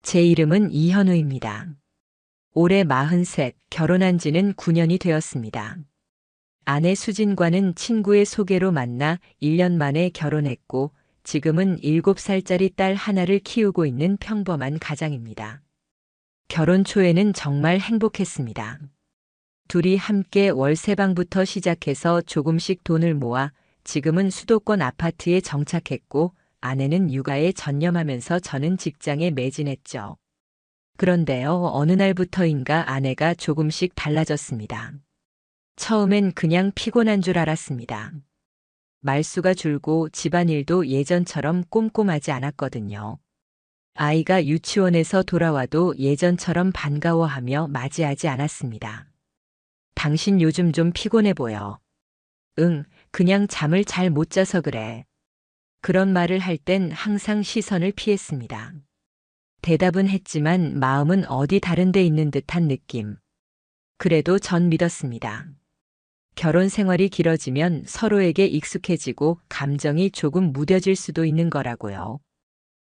제 이름은 이현우입니다. 올해 43, 결혼한 지는 9년이 되었습니다. 아내 수진과는 친구의 소개로 만나 1년 만에 결혼했고 지금은 7살짜리 딸 하나를 키우고 있는 평범한 가장입니다. 결혼 초에는 정말 행복했습니다. 둘이 함께 월세방부터 시작해서 조금씩 돈을 모아 지금은 수도권 아파트에 정착했고 아내는 육아에 전념하면서 저는 직장에 매진했죠. 그런데요, 어느 날부터인가 아내가 조금씩 달라졌습니다. 처음엔 그냥 피곤한 줄 알았습니다. 말수가 줄고 집안일도 예전처럼 꼼꼼하지 않았거든요. 아이가 유치원에서 돌아와도 예전처럼 반가워하며 맞이하지 않았습니다. 당신 요즘 좀 피곤해 보여. 응, 그냥 잠을 잘 못 자서 그래. 그런 말을 할 땐 항상 시선을 피했습니다. 대답은 했지만 마음은 어디 다른 데 있는 듯한 느낌. 그래도 전 믿었습니다. 결혼 생활이 길어지면 서로에게 익숙해지고 감정이 조금 무뎌질 수도 있는 거라고요.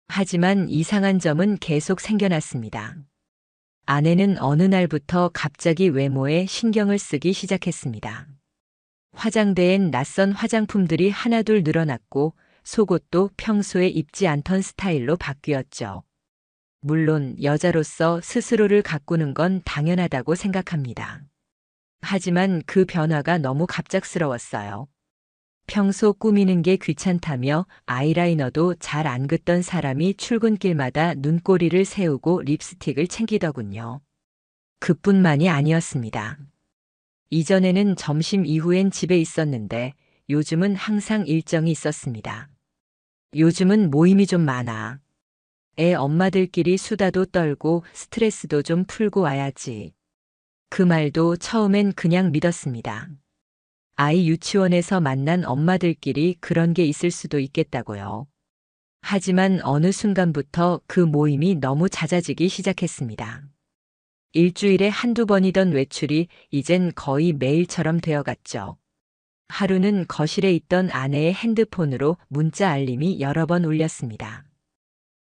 하지만 이상한 점은 계속 생겨났습니다. 아내는 어느 날부터 갑자기 외모에 신경을 쓰기 시작했습니다. 화장대엔 낯선 화장품들이 하나둘 늘어났고 속옷도 평소에 입지 않던 스타일로 바뀌었죠. 물론 여자로서 스스로를 가꾸는 건 당연하다고 생각합니다. 하지만 그 변화가 너무 갑작스러웠어요. 평소 꾸미는 게 귀찮다며 아이라이너도 잘 안 긋던 사람이 출근길마다 눈꼬리를 세우고 립스틱을 챙기더군요. 그뿐만이 아니었습니다. 이전에는 점심 이후엔 집에 있었는데 요즘은 항상 일정이 있었습니다. 요즘은 모임이 좀 많아. 애 엄마들끼리 수다도 떨고 스트레스도 좀 풀고 와야지. 그 말도 처음엔 그냥 믿었습니다. 아이 유치원에서 만난 엄마들끼리 그런 게 있을 수도 있겠다고요. 하지만 어느 순간부터 그 모임이 너무 잦아지기 시작했습니다. 일주일에 한두 번이던 외출이 이젠 거의 매일처럼 되어갔죠. 하루는 거실에 있던 아내의 핸드폰으로 문자 알림이 여러 번 울렸습니다.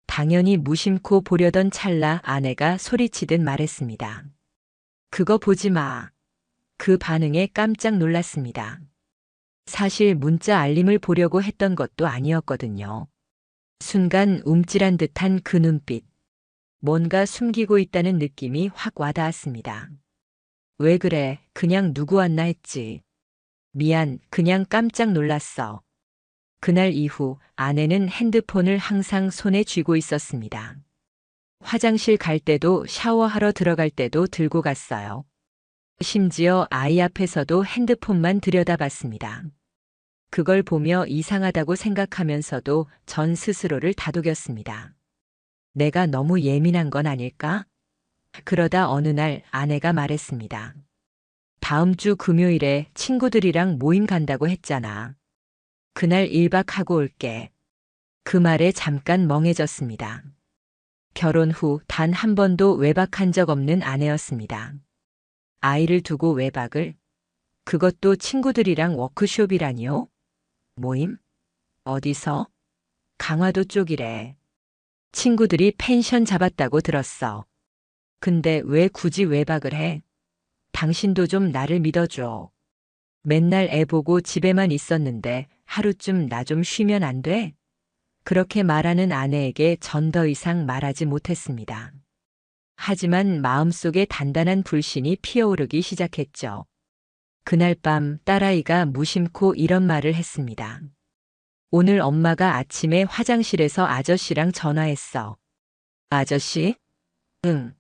당연히 무심코 보려던 찰나 아내가 소리치듯 말했습니다. 그거 보지 마. 그 반응에 깜짝 놀랐습니다. 사실 문자 알림을 보려고 했던 것도 아니었거든요. 순간 움찔한 듯한 그 눈빛. 뭔가 숨기고 있다는 느낌이 확 와닿았습니다. 왜 그래? 그냥 누구 왔나 했지. 미안, 그냥 깜짝 놀랐어. 그날 이후 아내는 핸드폰을 항상 손에 쥐고 있었습니다. 화장실 갈 때도 샤워하러 들어갈 때도 들고 갔어요. 심지어 아이 앞에서도 핸드폰만 들여다봤습니다. 그걸 보며 이상하다고 생각하면서도 전 스스로를 다독였습니다. 내가 너무 예민한 건 아닐까? 그러다 어느 날 아내가 말했습니다. 다음 주 금요일에 친구들이랑 모임 간다고 했잖아. 그날 1박 하고 올게. 그 말에 잠깐 멍해졌습니다. 결혼 후 단 한 번도 외박한 적 없는 아내였습니다. 아이를 두고 외박을? 그것도 친구들이랑 워크숍이라니요? 모임? 어디서? 강화도 쪽이래. 친구들이 펜션 잡았다고 들었어. 근데 왜 굳이 외박을 해? 당신도 좀 나를 믿어줘. 맨날 애 보고 집에만 있었는데 하루쯤 나 좀 쉬면 안 돼? 그렇게 말하는 아내에게 전 더 이상 말하지 못했습니다. 하지만 마음속에 단단한 불신이 피어오르기 시작했죠. 그날 밤 딸아이가 무심코 이런 말을 했습니다. 오늘 엄마가 아침에 화장실에서 아저씨랑 전화했어. 아저씨? 응.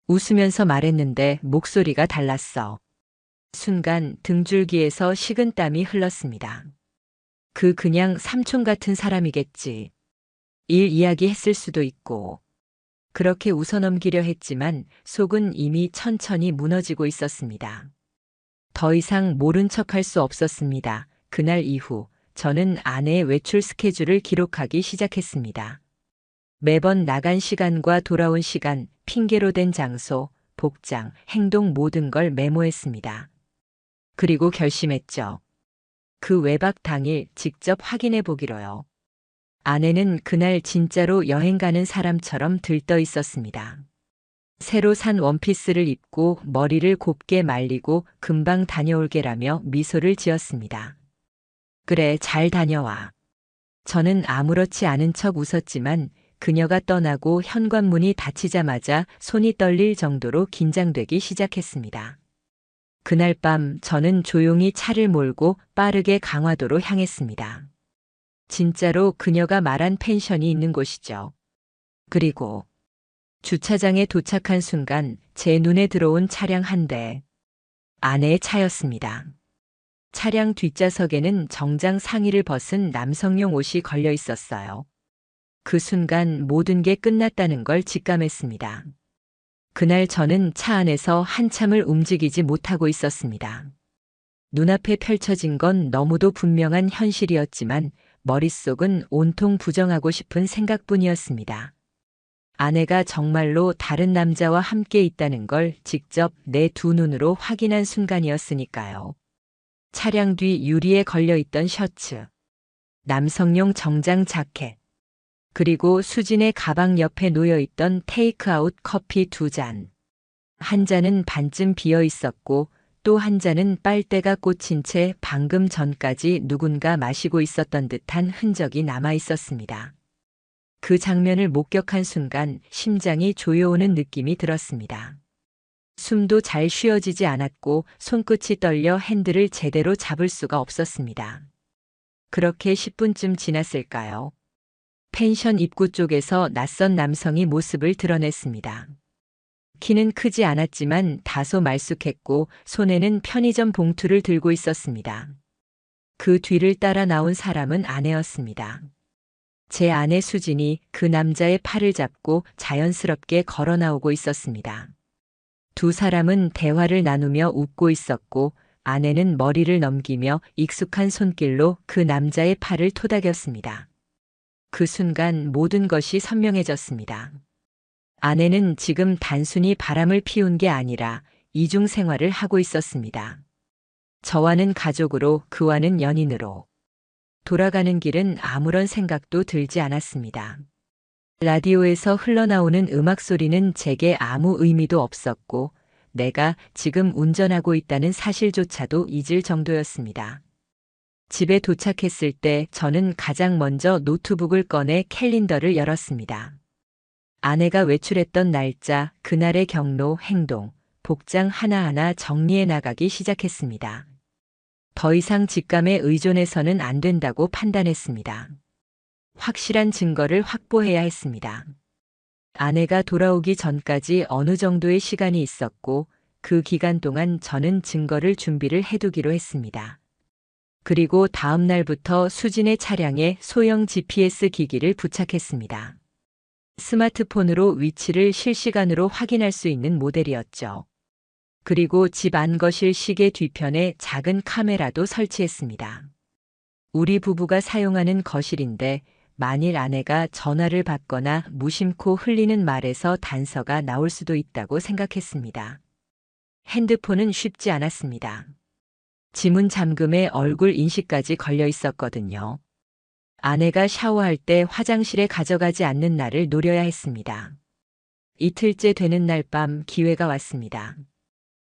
웃으면서 말했는데 목소리가 달랐어. 순간 등줄기에서 식은땀이 흘렀습니다. 그냥 삼촌 같은 사람이겠지. 일 이야기 했을 수도 있고. 그렇게 웃어넘기려 했지만 속은 이미 천천히 무너지고 있었습니다. 더 이상 모른 척할 수 없었습니다. 그날 이후 저는 아내의 외출 스케줄을 기록하기 시작했습니다. 매번 나간 시간과 돌아온 시간, 핑계로 된 장소, 복장, 행동 모든 걸 메모했습니다. 그리고 결심했죠. 그 외박 당일 직접 확인해 보기로요. 아내는 그날 진짜로 여행 가는 사람처럼 들떠 있었습니다. 새로 산 원피스를 입고 머리를 곱게 말리고 금방 다녀올게라며 미소를 지었습니다. 그래, 잘 다녀와. 저는 아무렇지 않은 척 웃었지만 그녀가 떠나고 현관문이 닫히자마자 손이 떨릴 정도로 긴장되기 시작했습니다. 그날 밤 저는 조용히 차를 몰고 빠르게 강화도로 향했습니다. 진짜로 그녀가 말한 펜션이 있는 곳이죠. 그리고 주차장에 도착한 순간 제 눈에 들어온 차량 한 대. 아내의 차였습니다. 차량 뒷좌석에는 정장 상의를 벗은 남성용 옷이 걸려 있었어요. 그 순간 모든 게 끝났다는 걸 직감했습니다. 그날 저는 차 안에서 한참을 움직이지 못하고 있었습니다. 눈앞에 펼쳐진 건 너무도 분명한 현실이었지만 머릿속은 온통 부정하고 싶은 생각뿐이었습니다. 아내가 정말로 다른 남자와 함께 있다는 걸 직접 내 두 눈으로 확인한 순간이었으니까요. 차량 뒤 유리에 걸려있던 셔츠, 남성용 정장 자켓, 그리고 수진의 가방 옆에 놓여있던 테이크아웃 커피 2잔. 한 잔은 반쯤 비어 있었고 또 한 잔은 빨대가 꽂힌 채 방금 전까지 누군가 마시고 있었던 듯한 흔적이 남아 있었습니다. 그 장면을 목격한 순간 심장이 조여오는 느낌이 들었습니다. 숨도 잘 쉬어지지 않았고 손끝이 떨려 핸들을 제대로 잡을 수가 없었습니다. 그렇게 10분쯤 지났을까요? 펜션 입구 쪽에서 낯선 남성이 모습을 드러냈습니다. 키는 크지 않았지만 다소 말쑥했고 손에는 편의점 봉투를 들고 있었습니다. 그 뒤를 따라 나온 사람은 아내였습니다. 제 아내 수진이 그 남자의 팔을 잡고 자연스럽게 걸어 나오고 있었습니다. 두 사람은 대화를 나누며 웃고 있었고 아내는 머리를 넘기며 익숙한 손길로 그 남자의 팔을 토닥였습니다. 그 순간 모든 것이 선명해졌습니다. 아내는 지금 단순히 바람을 피운 게 아니라 이중 생활을 하고 있었습니다. 저와는 가족으로, 그와는 연인으로. 돌아가는 길은 아무런 생각도 들지 않았습니다. 라디오에서 흘러나오는 음악 소리는 제게 아무 의미도 없었고 내가 지금 운전하고 있다는 사실조차도 잊을 정도였습니다. 집에 도착했을 때 저는 가장 먼저 노트북을 꺼내 캘린더를 열었습니다. 아내가 외출했던 날짜, 그날의 경로, 행동, 복장 하나하나 정리해 나가기 시작했습니다. 더 이상 직감에 의존해서는 안 된다고 판단했습니다. 확실한 증거를 확보해야 했습니다. 아내가 돌아오기 전까지 어느 정도의 시간이 있었고 그 기간 동안 저는 증거를 준비를 해두기로 했습니다. 그리고 다음 날부터 수진의 차량에 소형 GPS 기기를 부착했습니다. 스마트폰으로 위치를 실시간으로 확인할 수 있는 모델이었죠. 그리고 집 안거실 시계 뒤편에 작은 카메라도 설치했습니다. 우리 부부가 사용하는 거실인데 만일 아내가 전화를 받거나 무심코 흘리는 말에서 단서가 나올 수도 있다고 생각했습니다. 핸드폰은 쉽지 않았습니다. 지문 잠금에 얼굴 인식까지 걸려 있었거든요. 아내가 샤워할 때 화장실에 가져가지 않는 날을 노려야 했습니다. 이틀째 되는 날 밤 기회가 왔습니다.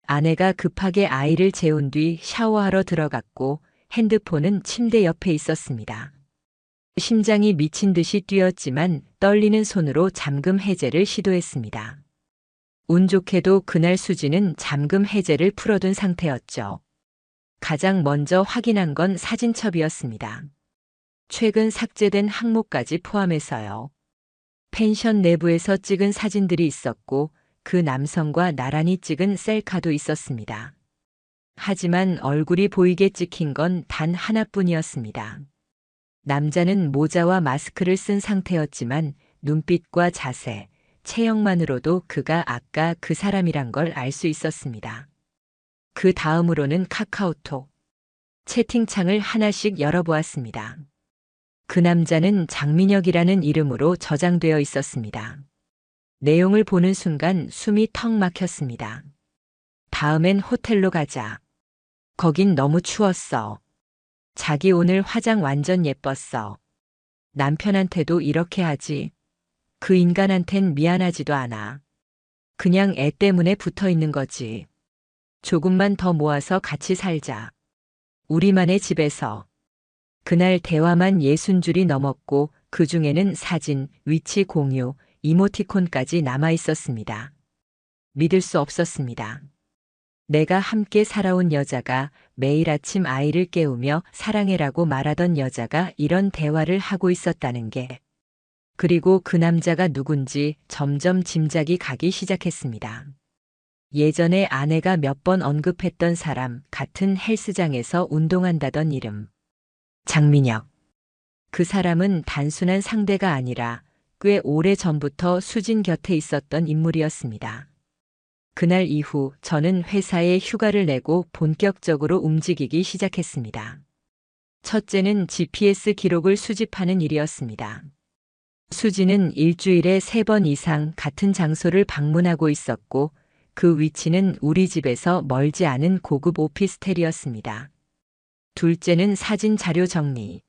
아내가 급하게 아이를 재운 뒤 샤워하러 들어갔고 핸드폰은 침대 옆에 있었습니다. 심장이 미친 듯이 뛰었지만 떨리는 손으로 잠금 해제를 시도했습니다. 운 좋게도 그날 수지는 잠금 해제를 풀어둔 상태였죠. 가장 먼저 확인한 건 사진첩이었습니다. 최근 삭제된 항목까지 포함해서요. 펜션 내부에서 찍은 사진들이 있었고 그 남성과 나란히 찍은 셀카도 있었습니다. 하지만 얼굴이 보이게 찍힌 건 단 하나뿐이었습니다. 남자는 모자와 마스크를 쓴 상태였지만 눈빛과 자세, 체형만으로도 그가 아까 그 사람이란 걸 알 수 있었습니다. 그 다음으로는 카카오톡 채팅창을 하나씩 열어보았습니다. 그 남자는 장민혁이라는 이름으로 저장되어 있었습니다. 내용을 보는 순간 숨이 턱 막혔습니다. 다음엔 호텔로 가자. 거긴 너무 추웠어. 자기 오늘 화장 완전 예뻤어. 남편한테도 이렇게 하지. 그 인간한텐 미안하지도 않아. 그냥 애 때문에 붙어 있는 거지. 조금만 더 모아서 같이 살자. 우리만의 집에서. 그날 대화만 60줄이 넘었고 그 중에는 사진, 위치 공유, 이모티콘까지 남아 있었습니다. 믿을 수 없었습니다. 내가 함께 살아온 여자가 매일 아침 아이를 깨우며 사랑해라고 말하던 여자가 이런 대화를 하고 있었다는 게. 그리고 그 남자가 누군지 점점 짐작이 가기 시작했습니다. 예전에 아내가 몇 번 언급했던 사람, 같은 헬스장에서 운동한다던 이름. 장민혁. 그 사람은 단순한 상대가 아니라 꽤 오래 전부터 수진 곁에 있었던 인물이었습니다. 그날 이후 저는 회사에 휴가를 내고 본격적으로 움직이기 시작했습니다. 첫째는 GPS 기록을 수집하는 일이었습니다. 수진은 일주일에 3번 이상 같은 장소를 방문하고 있었고 그 위치는 우리 집에서 멀지 않은 고급 오피스텔이었습니다. 둘째는 사진 자료 정리.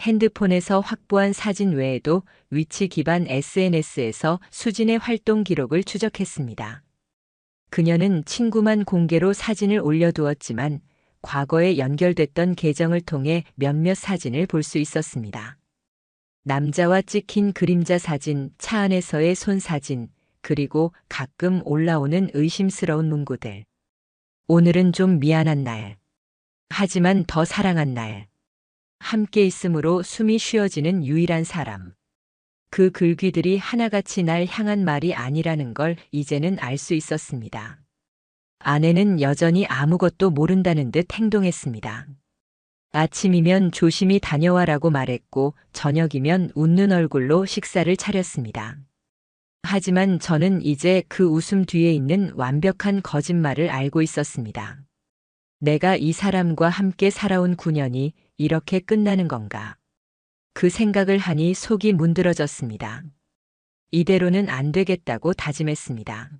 핸드폰에서 확보한 사진 외에도 위치 기반 SNS에서 수진의 활동 기록을 추적했습니다. 그녀는 친구만 공개로 사진을 올려두었지만 과거에 연결됐던 계정을 통해 몇몇 사진을 볼 수 있었습니다. 남자와 찍힌 그림자 사진, 차 안에서의 손 사진, 그리고 가끔 올라오는 의심스러운 문구들. 오늘은 좀 미안한 날. 하지만 더 사랑한 날. 함께 있음으로 숨이 쉬어지는 유일한 사람. 그 글귀들이 하나같이 날 향한 말이 아니라는 걸 이제는 알 수 있었습니다. 아내는 여전히 아무것도 모른다는 듯 행동했습니다. 아침이면 조심히 다녀와라고 말했고 저녁이면 웃는 얼굴로 식사를 차렸습니다. 하지만 저는 이제 그 웃음 뒤에 있는 완벽한 거짓말을 알고 있었습니다. 내가 이 사람과 함께 살아온 9년이 이렇게 끝나는 건가? 그 생각을 하니 속이 문드러졌습니다. 이대로는 안 되겠다고 다짐했습니다.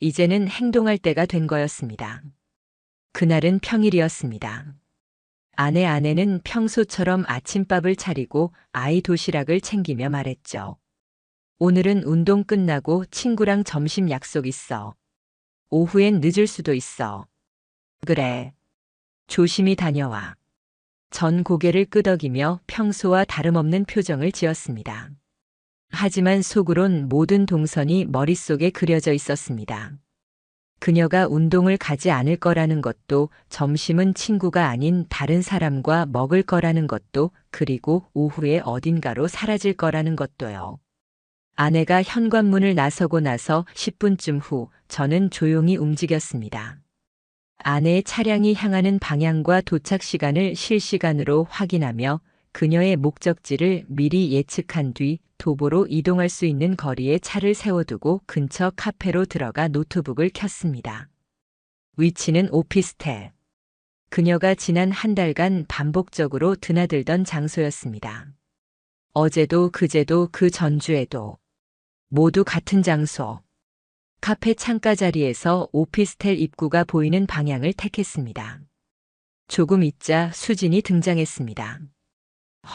이제는 행동할 때가 된 거였습니다. 그날은 평일이었습니다. 아내는 평소처럼 아침밥을 차리고 아이 도시락을 챙기며 말했죠. 오늘은 운동 끝나고 친구랑 점심 약속 있어. 오후엔 늦을 수도 있어. 그래. 조심히 다녀와. 전 고개를 끄덕이며 평소와 다름없는 표정을 지었습니다. 하지만 속으론 모든 동선이 머릿속에 그려져 있었습니다. 그녀가 운동을 가지 않을 거라는 것도, 점심은 친구가 아닌 다른 사람과 먹을 거라는 것도, 그리고 오후에 어딘가로 사라질 거라는 것도요. 아내가 현관문을 나서고 나서 10분쯤 후 저는 조용히 움직였습니다. 아내의 차량이 향하는 방향과 도착 시간을 실시간으로 확인하며 그녀의 목적지를 미리 예측한 뒤 도보로 이동할 수 있는 거리에 차를 세워두고 근처 카페로 들어가 노트북을 켰습니다. 위치는 오피스텔. 그녀가 지난 한 달간 반복적으로 드나들던 장소였습니다. 어제도 그제도 그 전주에도 모두 같은 장소. 카페 창가 자리에서 오피스텔 입구가 보이는 방향을 택했습니다. 조금 있자 수진이 등장했습니다.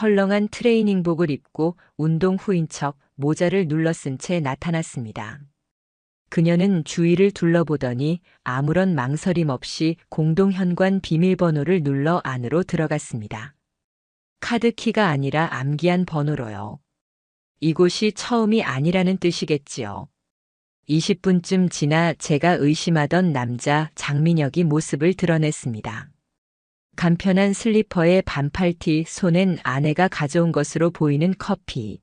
헐렁한 트레이닝복을 입고 운동 후인 척 모자를 눌러쓴 채 나타났습니다. 그녀는 주위를 둘러보더니 아무런 망설임 없이 공동현관 비밀번호를 눌러 안으로 들어갔습니다. 카드키가 아니라 암기한 번호로요. 이곳이 처음이 아니라는 뜻이겠지요. 20분쯤 지나 제가 의심하던 남자 장민혁이 모습을 드러냈습니다. 간편한 슬리퍼에 반팔티, 손엔 아내가 가져온 것으로 보이는 커피.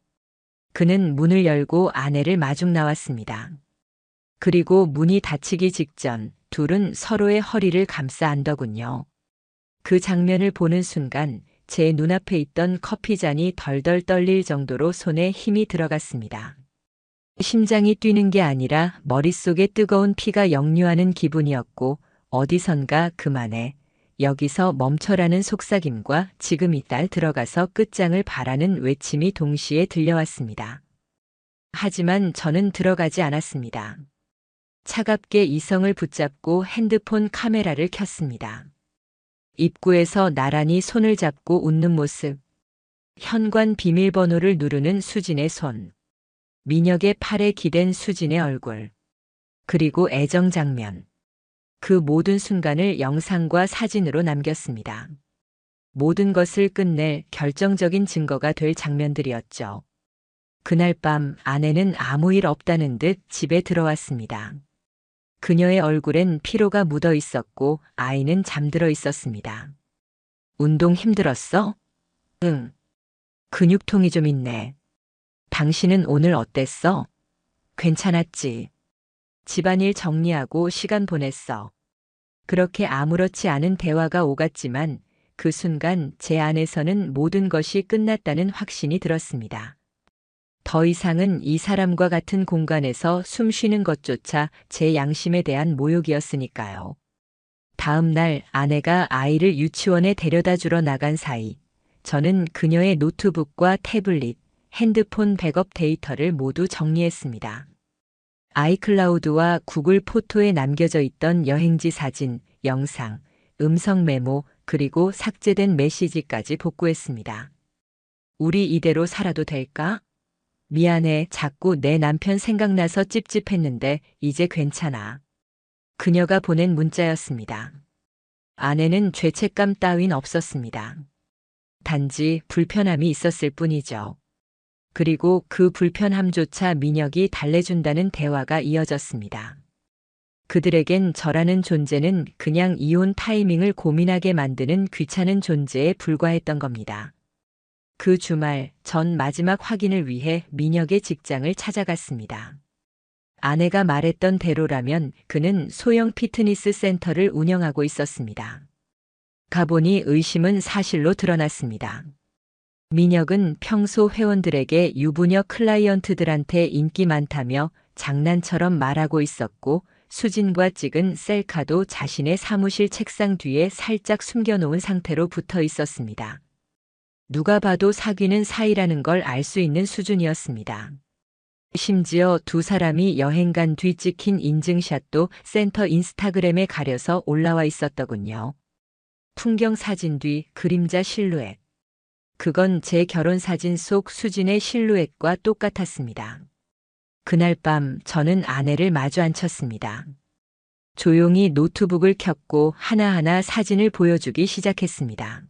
그는 문을 열고 아내를 마중 나왔습니다. 그리고 문이 닫히기 직전 둘은 서로의 허리를 감싸 안더군요. 그 장면을 보는 순간 제 눈앞에 있던 커피잔이 덜덜 떨릴 정도로 손에 힘이 들어갔습니다. 심장이 뛰는 게 아니라 머릿속에 뜨거운 피가 역류하는 기분이었고 어디선가 그만해. 여기서 멈춰라는 속삭임과 지금 이딸 들어가서 끝장을 바라는 외침이 동시에 들려왔습니다. 하지만 저는 들어가지 않았습니다. 차갑게 이성을 붙잡고 핸드폰 카메라를 켰습니다. 입구에서 나란히 손을 잡고 웃는 모습. 현관 비밀번호를 누르는 수진의 손. 민혁의 팔에 기댄 수진의 얼굴. 그리고 애정 장면. 그 모든 순간을 영상과 사진으로 남겼습니다. 모든 것을 끝낼 결정적인 증거가 될 장면들이었죠. 그날 밤 아내는 아무 일 없다는 듯 집에 들어왔습니다. 그녀의 얼굴엔 피로가 묻어 있었고 아이는 잠들어 있었습니다. 운동 힘들었어? 응. 근육통이 좀 있네. 당신은 오늘 어땠어? 괜찮았지. 집안일 정리하고 시간 보냈어. 그렇게 아무렇지 않은 대화가 오갔지만 그 순간 제 안에서는 모든 것이 끝났다는 확신이 들었습니다. 더 이상은 이 사람과 같은 공간에서 숨 쉬는 것조차 제 양심에 대한 모욕이었으니까요. 다음 날 아내가 아이를 유치원에 데려다 주러 나간 사이 저는 그녀의 노트북과 태블릿, 핸드폰 백업 데이터를 모두 정리했습니다. 아이클라우드와 구글 포토에 남겨져 있던 여행지 사진, 영상, 음성 메모, 그리고 삭제된 메시지까지 복구했습니다. 우리 이대로 살아도 될까? 미안해, 자꾸 내 남편 생각나서 찝찝했는데 이제 괜찮아. 그녀가 보낸 문자였습니다. 아내는 죄책감 따윈 없었습니다. 단지 불편함이 있었을 뿐이죠. 그리고 그 불편함조차 민혁이 달래준다는 대화가 이어졌습니다. 그들에겐 저라는 존재는 그냥 이혼 타이밍을 고민하게 만드는 귀찮은 존재에 불과했던 겁니다. 그 주말 전 마지막 확인을 위해 민혁의 직장을 찾아갔습니다. 아내가 말했던 대로라면 그는 소형 피트니스 센터를 운영하고 있었습니다. 가보니 의심은 사실로 드러났습니다. 민혁은 평소 회원들에게 유부녀 클라이언트들한테 인기 많다며 장난처럼 말하고 있었고 수진과 찍은 셀카도 자신의 사무실 책상 뒤에 살짝 숨겨놓은 상태로 붙어 있었습니다. 누가 봐도 사귀는 사이라는 걸 알 수 있는 수준이었습니다. 심지어 두 사람이 여행 간 뒤 찍힌 인증샷도 센터 인스타그램에 가려서 올라와 있었더군요. 풍경 사진 뒤 그림자 실루엣. 그건 제 결혼 사진 속 수진의 실루엣과 똑같았습니다. 그날 밤 저는 아내를 마주 앉혔습니다. 조용히 노트북을 켰고 하나하나 사진을 보여주기 시작했습니다.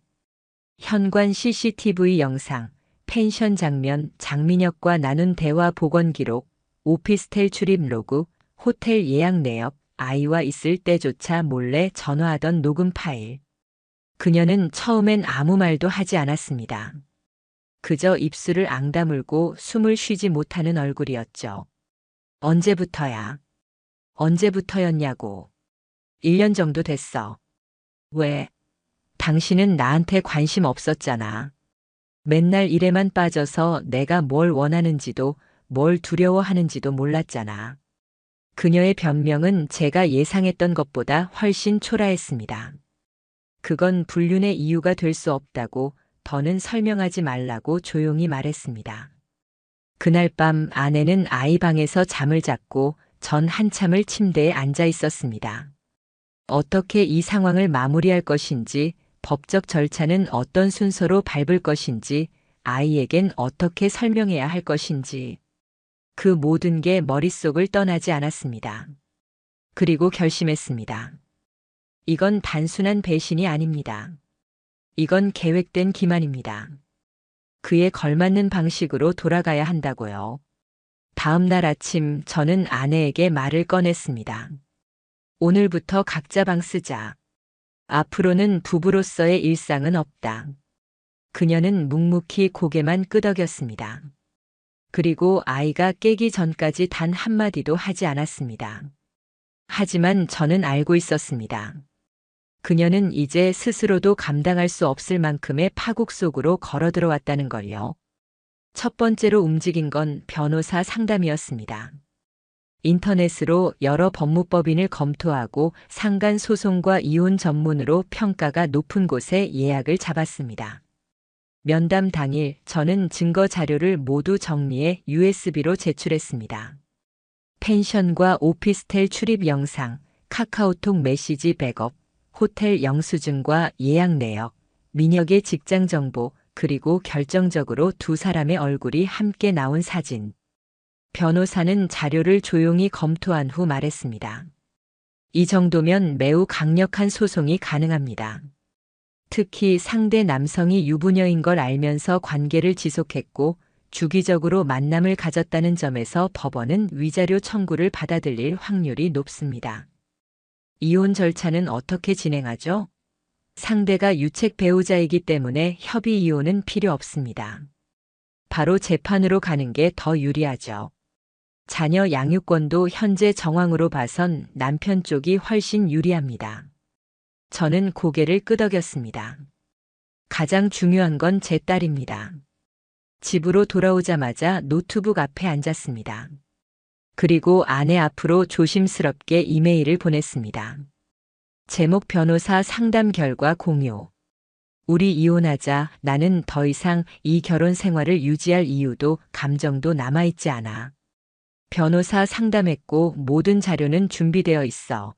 현관 CCTV 영상, 펜션 장면, 장민혁과 나눈 대화 복원 기록, 오피스텔 출입 로그, 호텔 예약 내역, 아이와 있을 때조차 몰래 전화하던 녹음 파일. 그녀는 처음엔 아무 말도 하지 않았습니다. 그저 입술을 앙다물고 숨을 쉬지 못하는 얼굴이었죠. 언제부터야? 언제부터였냐고. 1년 정도 됐어. 왜? 당신은 나한테 관심 없었잖아. 맨날 일에만 빠져서 내가 뭘 원하는지도 뭘 두려워하는지도 몰랐잖아. 그녀의 변명은 제가 예상했던 것보다 훨씬 초라했습니다. 그건 불륜의 이유가 될 수 없다고 더는 설명하지 말라고 조용히 말했습니다. 그날 밤 아내는 아이 방에서 잠을 잤고 전 한참을 침대에 앉아 있었습니다. 어떻게 이 상황을 마무리할 것인지, 법적 절차는 어떤 순서로 밟을 것인지, 아이에겐 어떻게 설명해야 할 것인지. 그 모든 게 머릿속을 떠나지 않았습니다. 그리고 결심했습니다. 이건 단순한 배신이 아닙니다. 이건 계획된 기만입니다. 그에 걸맞는 방식으로 돌아가야 한다고요. 다음 날 아침 저는 아내에게 말을 꺼냈습니다. 오늘부터 각자 방 쓰자. 앞으로는 부부로서의 일상은 없다. 그녀는 묵묵히 고개만 끄덕였습니다. 그리고 아이가 깨기 전까지 단 한마디도 하지 않았습니다. 하지만 저는 알고 있었습니다. 그녀는 이제 스스로도 감당할 수 없을 만큼의 파국 속으로 걸어 들어왔다는 걸요. 첫 번째로 움직인 건 변호사 상담이었습니다. 인터넷으로 여러 법무법인을 검토하고 상간 소송과 이혼 전문으로 평가가 높은 곳에 예약을 잡았습니다. 면담 당일 저는 증거 자료를 모두 정리해 USB로 제출했습니다. 펜션과 오피스텔 출입 영상, 카카오톡 메시지 백업, 호텔 영수증과 예약 내역, 민혁의 직장 정보, 그리고 결정적으로 두 사람의 얼굴이 함께 나온 사진. 변호사는 자료를 조용히 검토한 후 말했습니다. 이 정도면 매우 강력한 소송이 가능합니다. 특히 상대 남성이 유부녀인 걸 알면서 관계를 지속했고 주기적으로 만남을 가졌다는 점에서 법원은 위자료 청구를 받아들일 확률이 높습니다. 이혼 절차는 어떻게 진행하죠? 상대가 유책 배우자이기 때문에 협의 이혼은 필요 없습니다. 바로 재판으로 가는 게 더 유리하죠. 자녀 양육권도 현재 정황으로 봐선 남편 쪽이 훨씬 유리합니다. 저는 고개를 끄덕였습니다. 가장 중요한 건 제 딸입니다. 집으로 돌아오자마자 노트북 앞에 앉았습니다. 그리고 아내 앞으로 조심스럽게 이메일을 보냈습니다. 제목 변호사 상담 결과 공유. 우리 이혼하자. 나는 더 이상 이 결혼 생활을 유지할 이유도 감정도 남아있지 않아. 변호사 상담했고 모든 자료는 준비되어 있어.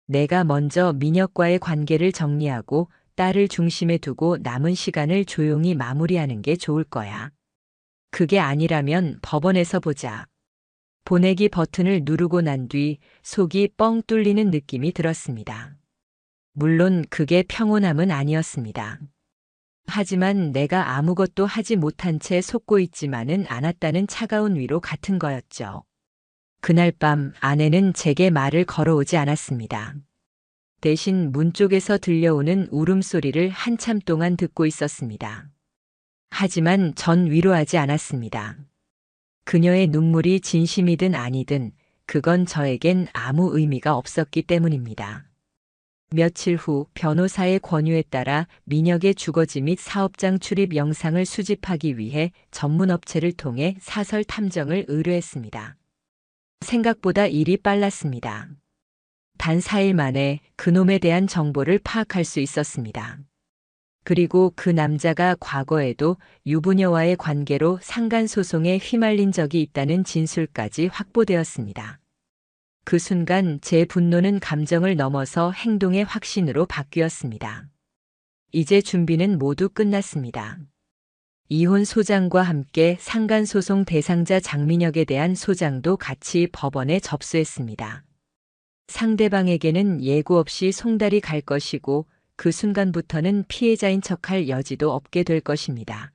내가 먼저 민혁과의 관계를 정리하고 딸을 중심에 두고 남은 시간을 조용히 마무리하는 게 좋을 거야. 그게 아니라면 법원에서 보자. 보내기 버튼을 누르고 난 뒤 속이 뻥 뚫리는 느낌이 들었습니다. 물론 그게 평온함은 아니었습니다. 하지만 내가 아무것도 하지 못한 채 속고 있지만은 않았다는 차가운 위로 같은 거였죠. 그날 밤 아내는 제게 말을 걸어오지 않았습니다. 대신 문 쪽에서 들려오는 울음소리를 한참 동안 듣고 있었습니다. 하지만 전 위로하지 않았습니다. 그녀의 눈물이 진심이든 아니든 그건 저에겐 아무 의미가 없었기 때문입니다. 며칠 후 변호사의 권유에 따라 민혁의 주거지 및 사업장 출입 영상을 수집하기 위해 전문업체를 통해 사설 탐정을 의뢰했습니다. 생각보다 일이 빨랐습니다. 단 4일 만에 그놈에 대한 정보를 파악할 수 있었습니다. 그리고 그 남자가 과거에도 유부녀와의 관계로 상간소송에 휘말린 적이 있다는 진술까지 확보되었습니다. 그 순간 제 분노는 감정을 넘어서 행동의 확신으로 바뀌었습니다. 이제 준비는 모두 끝났습니다. 이혼 소장과 함께 상간소송 대상자 장민혁에 대한 소장도 같이 법원에 접수했습니다. 상대방에게는 예고 없이 송달이 갈 것이고 그 순간부터는 피해자인 척할 여지도 없게 될 것입니다.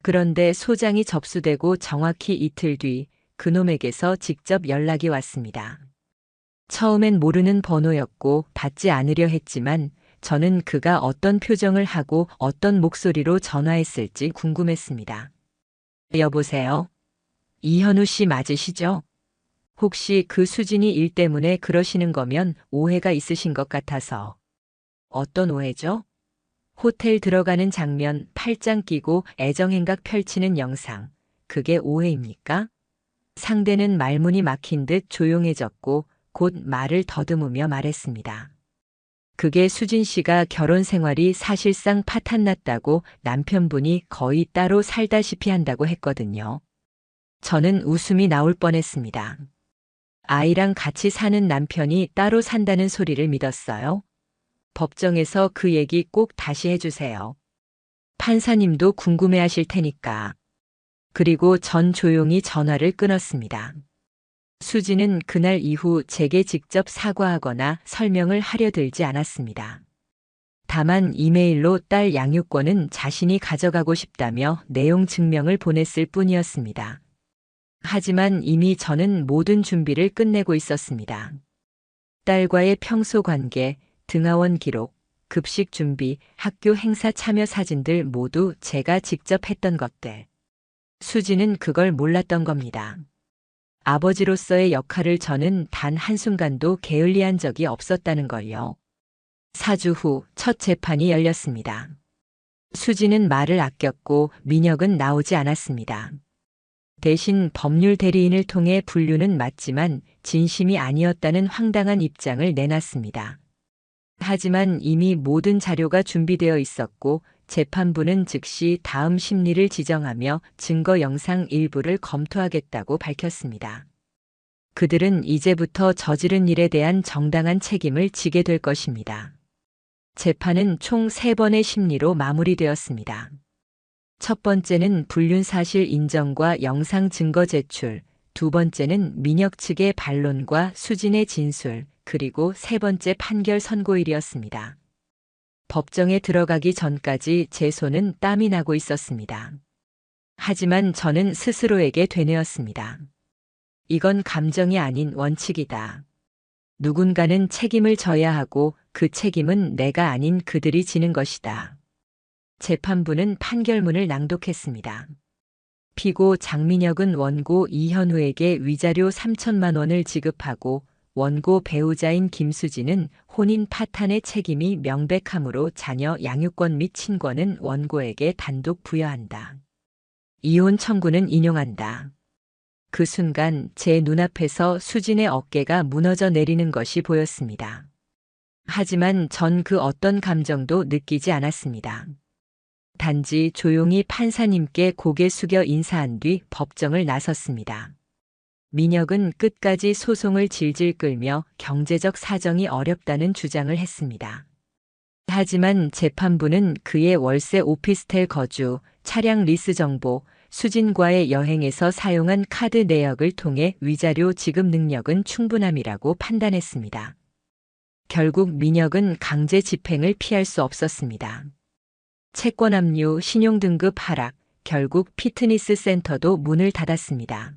그런데 소장이 접수되고 정확히 이틀 뒤 그놈에게서 직접 연락이 왔습니다. 처음엔 모르는 번호였고 받지 않으려 했지만 저는 그가 어떤 표정을 하고 어떤 목소리로 전화했을지 궁금했습니다. 여보세요? 이현우 씨 맞으시죠? 혹시 그 수진이 일 때문에 그러시는 거면 오해가 있으신 것 같아서. 어떤 오해죠? 호텔 들어가는 장면, 팔짱 끼고 애정행각 펼치는 영상. 그게 오해입니까? 상대는 말문이 막힌 듯 조용해졌고 곧 말을 더듬으며 말했습니다. 그게 수진 씨가 결혼 생활이 사실상 파탄났다고 남편분이 거의 따로 살다시피 한다고 했거든요. 저는 웃음이 나올 뻔했습니다. 아이랑 같이 사는 남편이 따로 산다는 소리를 믿었어요. 법정에서 그 얘기 꼭 다시 해주세요. 판사님도 궁금해하실 테니까. 그리고 전 조용히 전화를 끊었습니다. 수지는 그날 이후 제게 직접 사과하거나 설명을 하려 들지 않았습니다. 다만 이메일로 딸 양육권은 자신이 가져가고 싶다며 내용 증명을 보냈을 뿐이었습니다. 하지만 이미 저는 모든 준비를 끝내고 있었습니다. 딸과의 평소 관계, 등하원 기록, 급식 준비, 학교 행사 참여 사진들 모두 제가 직접 했던 것들. 수지는 그걸 몰랐던 겁니다. 아버지로서의 역할을 저는 단 한순간도 게을리한 적이 없었다는 걸요. 4주 후 첫 재판이 열렸습니다. 수지는 말을 아꼈고 민혁은 나오지 않았습니다. 대신 법률 대리인을 통해 분류는 맞지만 진심이 아니었다는 황당한 입장을 내놨습니다. 하지만 이미 모든 자료가 준비되어 있었고 재판부는 즉시 다음 심리를 지정하며 증거 영상 일부를 검토하겠다고 밝혔습니다. 그들은 이제부터 저지른 일에 대한 정당한 책임을 지게 될 것입니다. 재판은 총 3번의 심리로 마무리되었습니다. 첫 번째는 불륜 사실 인정과 영상 증거 제출, 두 번째는 민혁 측의 반론과 수진의 진술, 그리고 세 번째 판결 선고일이었습니다. 법정에 들어가기 전까지 제 손은 땀이 나고 있었습니다. 하지만 저는 스스로에게 되뇌었습니다. 이건 감정이 아닌 원칙이다. 누군가는 책임을 져야 하고 그 책임은 내가 아닌 그들이 지는 것이다. 재판부는 판결문을 낭독했습니다. 피고 장민혁은 원고 이현우에게 위자료 3천만 원을 지급하고 원고 배우자인 김수진은 혼인 파탄의 책임이 명백하므로 자녀 양육권 및 친권은 원고에게 단독 부여한다. 이혼 청구는 인용한다. 그 순간 제 눈앞에서 수진의 어깨가 무너져 내리는 것이 보였습니다. 하지만 전 그 어떤 감정도 느끼지 않았습니다. 단지 조용히 판사님께 고개 숙여 인사한 뒤 법정을 나섰습니다. 민혁은 끝까지 소송을 질질 끌며 경제적 사정이 어렵다는 주장을 했습니다. 하지만 재판부는 그의 월세 오피스텔 거주, 차량 리스 정보, 수진과의 여행에서 사용한 카드 내역을 통해 위자료 지급 능력은 충분함이라고 판단했습니다. 결국 민혁은 강제 집행을 피할 수 없었습니다. 채권 압류, 신용등급 하락, 결국 피트니스 센터도 문을 닫았습니다.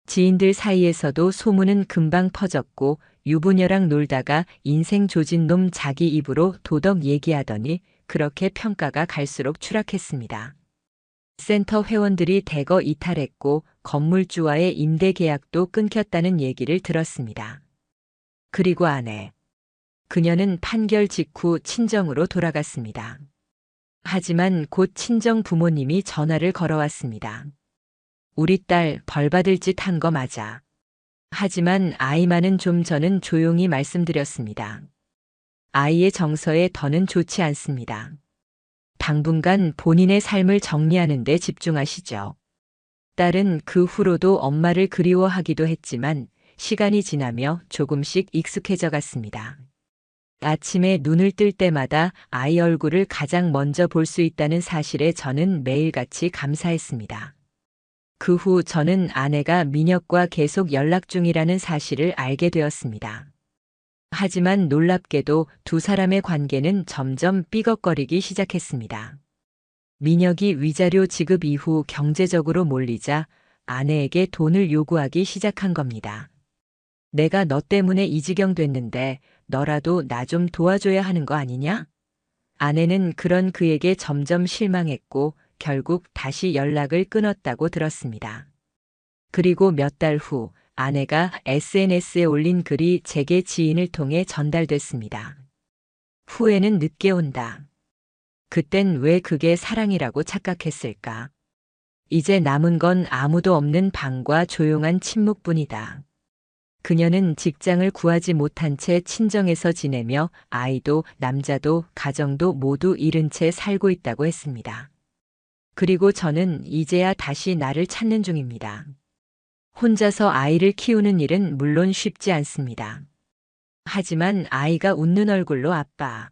지인들 사이에서도 소문은 금방 퍼졌고 유부녀랑 놀다가 인생 조진 놈 자기 입으로 도덕 얘기하더니 그렇게 평가가 갈수록 추락했습니다. 센터 회원들이 대거 이탈했고 건물주와의 임대 계약도 끊겼다는 얘기를 들었습니다. 그리고 아내. 그녀는 판결 직후 친정으로 돌아갔습니다. 하지만 곧 친정 부모님이 전화를 걸어왔습니다. 우리 딸 벌 받을 짓 한 거 맞아. 하지만 아이 많은 좀 전은 조용히 말씀드렸습니다. 아이의 정서에 더는 좋지 않습니다. 당분간 본인의 삶을 정리하는 데 집중하시죠. 딸은 그 후로도 엄마를 그리워하기도 했지만 시간이 지나며 조금씩 익숙해져 갔습니다. 아침에 눈을 뜰 때마다 아이 얼굴을 가장 먼저 볼 수 있다는 사실에 저는 매일같이 감사했습니다. 그 후 저는 아내가 민혁과 계속 연락 중이라는 사실을 알게 되었습니다. 하지만 놀랍게도 두 사람의 관계는 점점 삐걱거리기 시작했습니다. 민혁이 위자료 지급 이후 경제적으로 몰리자 아내에게 돈을 요구하기 시작한 겁니다. 내가 너 때문에 이 지경 됐는데 너라도 나 좀 도와줘야 하는 거 아니냐? 아내는 그런 그에게 점점 실망했고 결국 다시 연락을 끊었다고 들었습니다. 그리고 몇 달 후 아내가 SNS에 올린 글이 제게 지인을 통해 전달됐습니다. 후회는 늦게 온다. 그땐 왜 그게 사랑이라고 착각했을까? 이제 남은 건 아무도 없는 방과 조용한 침묵뿐이다. 그녀는 직장을 구하지 못한 채 친정에서 지내며 아이도 남자도 가정도 모두 잃은 채 살고 있다고 했습니다. 그리고 저는 이제야 다시 나를 찾는 중입니다. 혼자서 아이를 키우는 일은 물론 쉽지 않습니다. 하지만 아이가 웃는 얼굴로 아빠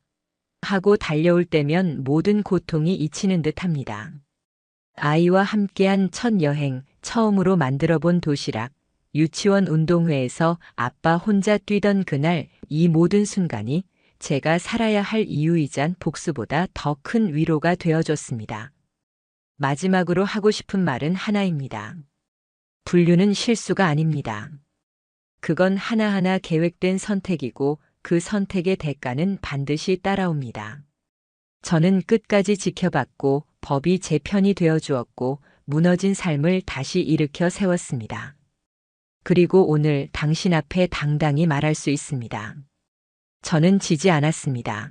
하고 달려올 때면 모든 고통이 잊히는 듯 합니다. 아이와 함께한 첫 여행, 처음으로 만들어본 도시락, 유치원 운동회에서 아빠 혼자 뛰던 그날 이 모든 순간이 제가 살아야 할 이유이자 복수보다 더 큰 위로가 되어줬습니다. 마지막으로 하고 싶은 말은 하나입니다. 불륜은 실수가 아닙니다. 그건 하나하나 계획된 선택이고 그 선택의 대가는 반드시 따라옵니다. 저는 끝까지 지켜봤고 법이 제 편이 되어주었고 무너진 삶을 다시 일으켜 세웠습니다. 그리고 오늘 당신 앞에 당당히 말할 수 있습니다. 저는 지지 않았습니다.